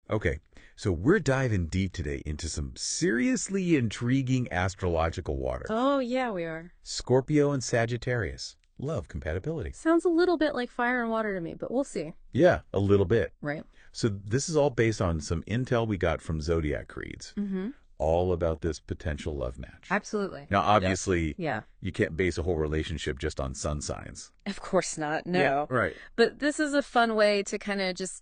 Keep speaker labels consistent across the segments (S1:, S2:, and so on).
S1: Okay, so we're diving deep today into some seriously intriguing astrological waters.
S2: Oh, yeah, we are.
S1: Scorpio and Sagittarius. Love compatibility.
S2: Sounds a little bit like fire and water to me, but we'll see.
S1: Yeah, a little bit.
S2: Right.
S1: So this is all based on some intel we got from Zodiac reads.
S2: Mm-hmm.
S1: All about this potential love match.
S2: Absolutely.
S1: Now, obviously,
S2: Yeah.
S1: you can't base a whole relationship just on sun signs.
S2: Of course not. No.
S1: Yeah, right.
S2: But this is a fun way to kind of just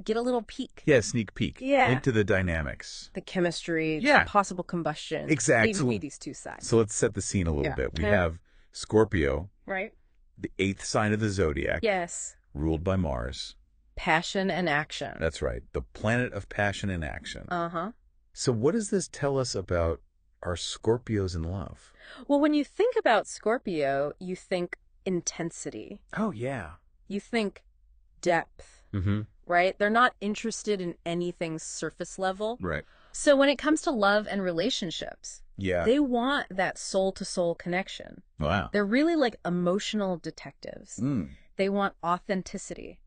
S2: get a little peek.
S1: Yeah, sneak peek
S2: Yeah.
S1: into the dynamics.
S2: The chemistry,
S1: Yeah.
S2: possible combustion.
S1: Exactly.
S2: Maybe these two sides.
S1: So let's set the scene a little
S2: Yeah.
S1: bit. We
S2: Yeah.
S1: have Scorpio,
S2: Right?
S1: the 8th sign of the Zodiac,
S2: Yes.
S1: ruled by Mars.
S2: Passion and action.
S1: That's right. The planet of passion and action.
S2: Uh-huh.
S1: So what does this tell us about our Scorpios in love?
S2: Well, when you think about Scorpio, you think intensity.
S1: Oh, yeah.
S2: You think depth.
S1: Mm-hmm.
S2: Right? They're not interested in anything surface level.
S1: Right.
S2: So when it comes to love and relationships,
S1: Yeah.
S2: they want that soul-to-soul connection.
S1: Wow.
S2: They're really like emotional detectives.
S1: Mm.
S2: They want authenticity.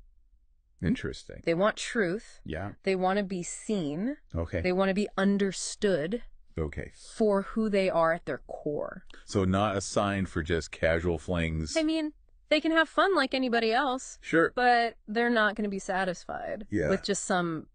S1: Interesting.
S2: They want truth.
S1: Yeah.
S2: They want to be seen.
S1: Okay.
S2: They want to be understood
S1: Okay.
S2: for who they are at their core.
S1: So not a sign for just casual flings.
S2: I mean, they can have fun like anybody else,
S1: Sure.
S2: but they're not going to be satisfied
S1: Yeah.
S2: with just some,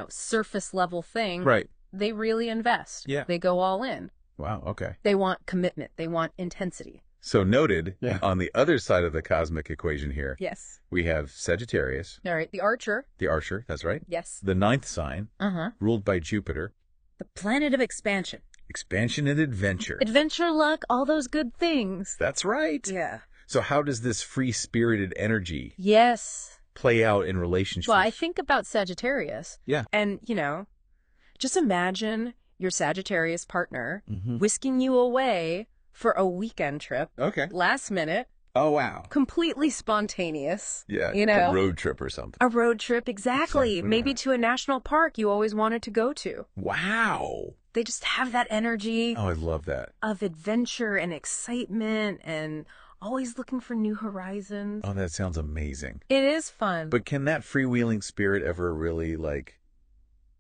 S2: surface level thing.
S1: Right.
S2: They really invest.
S1: Yeah.
S2: They go all in.
S1: Wow. Okay.
S2: They want commitment. They want intensity.
S1: So noted,
S2: Yeah.
S1: on the other side of the cosmic equation here,
S2: Yes.
S1: we have Sagittarius,
S2: All right. The Archer.
S1: the Archer, that's right.
S2: Yes.
S1: The 9th sign,
S2: Uh-huh.
S1: ruled by Jupiter.
S2: The planet of expansion.
S1: Expansion and adventure.
S2: Adventure, luck, all those good things.
S1: That's right.
S2: Yeah.
S1: So how does this free-spirited energy
S2: Yes.
S1: play out in relationships?
S2: Well, I think about Sagittarius.
S1: Yeah.
S2: And, just imagine your Sagittarius partner
S1: Mhm.
S2: whisking you away for a weekend trip,
S1: Okay.
S2: last minute,
S1: Oh, wow.
S2: completely spontaneous.
S1: Yeah,
S2: A
S1: road trip or something.
S2: A road trip, exactly.
S1: Exactly
S2: Maybe
S1: right.
S2: to a national park you always wanted to go to.
S1: Wow.
S2: They just have that energy
S1: Oh, I love that.
S2: of adventure and excitement and always looking for new horizons.
S1: Oh, that sounds amazing.
S2: It is fun.
S1: But can that freewheeling spirit ever really,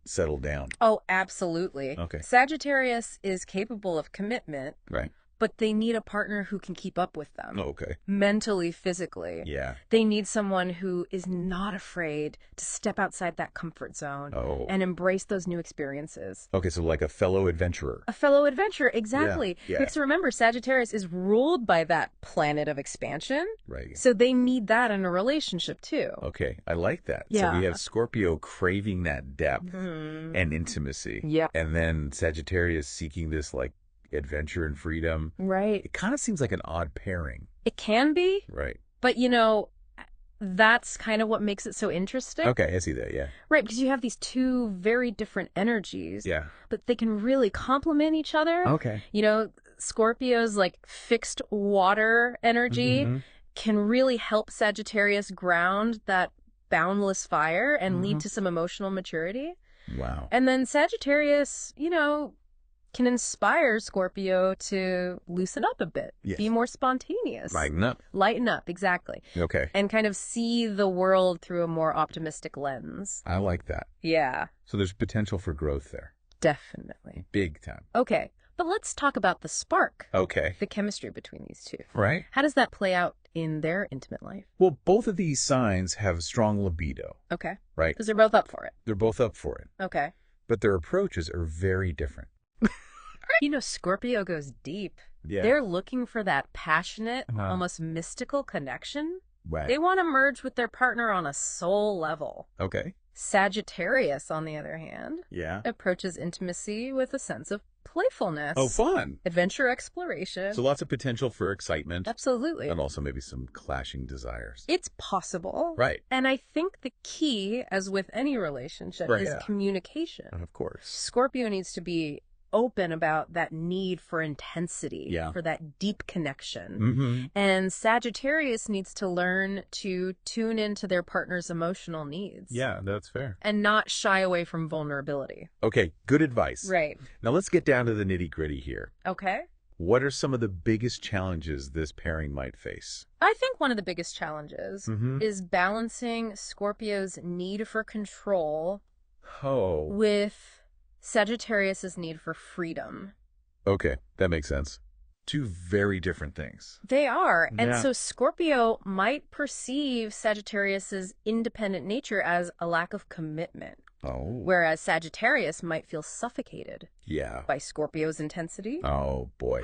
S1: settle down?
S2: Oh, absolutely.
S1: Okay.
S2: Sagittarius is capable of commitment,
S1: Right.
S2: but they need a partner who can keep up with them.
S1: Oh, okay.
S2: Mentally, physically.
S1: Yeah.
S2: They need someone who is not afraid to step outside that comfort zone
S1: Oh.
S2: and embrace those new experiences.
S1: Okay, so like a fellow adventurer.
S2: A fellow adventurer, exactly.
S1: Yeah.
S2: You have to remember, Sagittarius is ruled by that planet of expansion,
S1: Right.
S2: so they need that in a relationship too.
S1: Okay, I like that. So
S2: Yeah.
S1: we have Scorpio craving that depth
S2: Mhm.
S1: and intimacy.
S2: Yeah.
S1: And then Sagittarius seeking this adventure and freedom.
S2: Right.
S1: It kind of seems like an odd pairing.
S2: It can be,
S1: Right.
S2: but that's kind of what makes it so interesting.
S1: Okay, I see that, yeah.
S2: Right, because you have these two very different energies,
S1: Yeah.
S2: but they can really complement each other.
S1: Okay.
S2: Scorpio's fixed water energy
S1: Mhm.
S2: can really help Sagittarius ground that boundless fire and lead
S1: Mhm.
S2: to some emotional maturity.
S1: Wow.
S2: And then Sagittarius, can inspire Scorpio to loosen up a bit,
S1: Yes.
S2: be more spontaneous,
S1: Lighten up.
S2: lighten up, exactly,
S1: Okay.
S2: and kind of see the world through a more optimistic lens.
S1: I like that.
S2: Yeah,
S1: So there's potential for growth there.
S2: definitely.
S1: Big time.
S2: Okay, but let's talk about the spark,
S1: Okay.
S2: the chemistry between these two.
S1: Right?
S2: How does that play out in their intimate life?
S1: Well, both of these signs have strong libido,
S2: Okay,
S1: right?
S2: because they're both up for it.
S1: They're both up for it,
S2: Okay.
S1: but their approaches are very different.
S2: Scorpio goes deep.
S1: Yeah.
S2: They're looking for that passionate,
S1: Uh-huh.
S2: almost mystical connection.
S1: Right.
S2: They want to merge with their partner on a soul level.
S1: Okay.
S2: Sagittarius, on the other hand,
S1: Yeah.
S2: approaches intimacy with a sense of playfulness.
S1: Oh, fun.
S2: Adventure exploration.
S1: So lots of potential for excitement
S2: Absolutely.
S1: and also maybe some clashing desires.
S2: It's possible.
S1: Right.
S2: And I think the key, as with any relationship,
S1: Right,
S2: is
S1: yeah.
S2: communication.
S1: Of course.
S2: Scorpio needs to be open about that need for intensity,
S1: Yeah.
S2: for that deep connection.
S1: Mm-hmm.
S2: And Sagittarius needs to learn to tune into their partner's emotional needs.
S1: Yeah, that's fair.
S2: And not shy away from vulnerability.
S1: Okay, good advice.
S2: Right.
S1: Now let's get down to the nitty-gritty here.
S2: Okay.
S1: What are some of the biggest challenges this pairing might face?
S2: I think one of the biggest challenges
S1: Mhm.
S2: is balancing Scorpio's need for control
S1: Oh,
S2: with Sagittarius's need for freedom.
S1: okay. That makes sense. Two very different things.
S2: They are. And
S1: Yeah.
S2: so Scorpio might perceive Sagittarius's independent nature as a lack of commitment,
S1: Oh,
S2: whereas Sagittarius might feel suffocated
S1: yeah.
S2: by Scorpio's intensity.
S1: Oh, boy.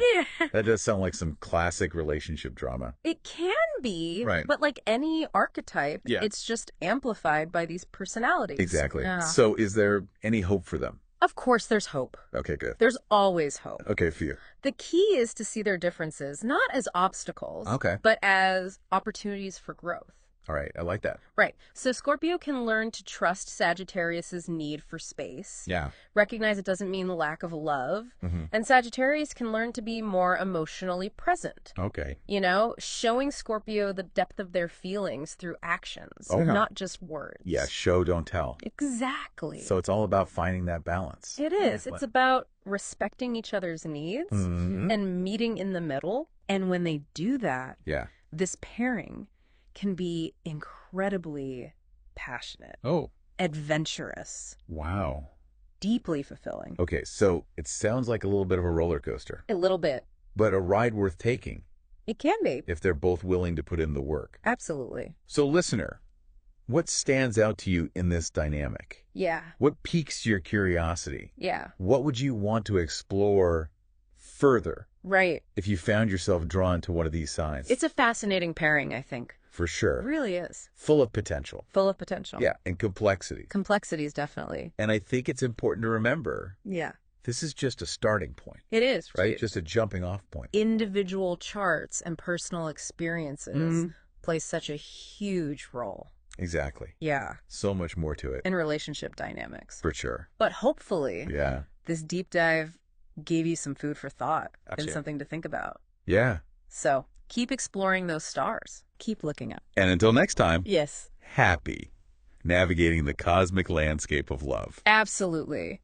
S1: That does sound like some classic relationship drama.
S2: It can be,
S1: Right.
S2: but like any archetype,
S1: Yeah.
S2: it's just amplified by these personalities.
S1: Exactly.
S2: Yeah.
S1: So is there any hope for them?
S2: Of course, there's hope.
S1: Okay, good.
S2: There's always hope.
S1: Okay, for you.
S2: The key is to see their differences not as obstacles,
S1: Okay.
S2: but as opportunities for growth.
S1: All right. I like that.
S2: Right. So Scorpio can learn to trust Sagittarius's need for space.
S1: Yeah.
S2: Recognize it doesn't mean the lack of love.
S1: Mm-hmm.
S2: And Sagittarius can learn to be more emotionally present.
S1: Okay.
S2: You know, showing Scorpio the depth of their feelings through actions,
S1: Okay.
S2: not just words.
S1: Yeah, show, don't tell.
S2: Exactly.
S1: So it's all about finding that balance.
S2: It is.
S1: Excellent.
S2: It's about respecting each other's needs
S1: Mhm.
S2: and meeting in the middle. And when they do that,
S1: Yeah.
S2: this pairing can be incredibly passionate,
S1: Oh,
S2: adventurous,
S1: wow.
S2: deeply fulfilling.
S1: Okay, so it sounds like a little bit of a roller coaster,
S2: A little bit.
S1: but a ride worth taking
S2: It can be.
S1: if they're both willing to put in the work.
S2: Absolutely.
S1: So, listener, what stands out to you in this dynamic?
S2: Yeah.
S1: What piques your curiosity?
S2: Yeah.
S1: What would you want to explore further
S2: Right.
S1: if you found yourself drawn to one of these signs?
S2: It's a fascinating pairing, I think.
S1: For
S2: It
S1: sure.
S2: really is.
S1: Full of potential.
S2: Full of potential.
S1: Yeah, and complexity.
S2: Complexities, definitely.
S1: And I think it's important to remember
S2: Yeah.
S1: this is just a starting point,
S2: It is.
S1: right? Just a jumping off point.
S2: Individual charts and personal experiences play such a huge role.
S1: Exactly.
S2: Yeah.
S1: So much more to it,
S2: In relationship dynamics.
S1: for sure.
S2: But hopefully,
S1: Yeah.
S2: this deep dive gave you some food for thought and
S1: Gotcha.
S2: something to think about.
S1: Yeah.
S2: So keep exploring those stars. Keep looking up.
S1: And until next time,
S2: Yes.
S1: happy navigating the cosmic landscape of love.
S2: Absolutely.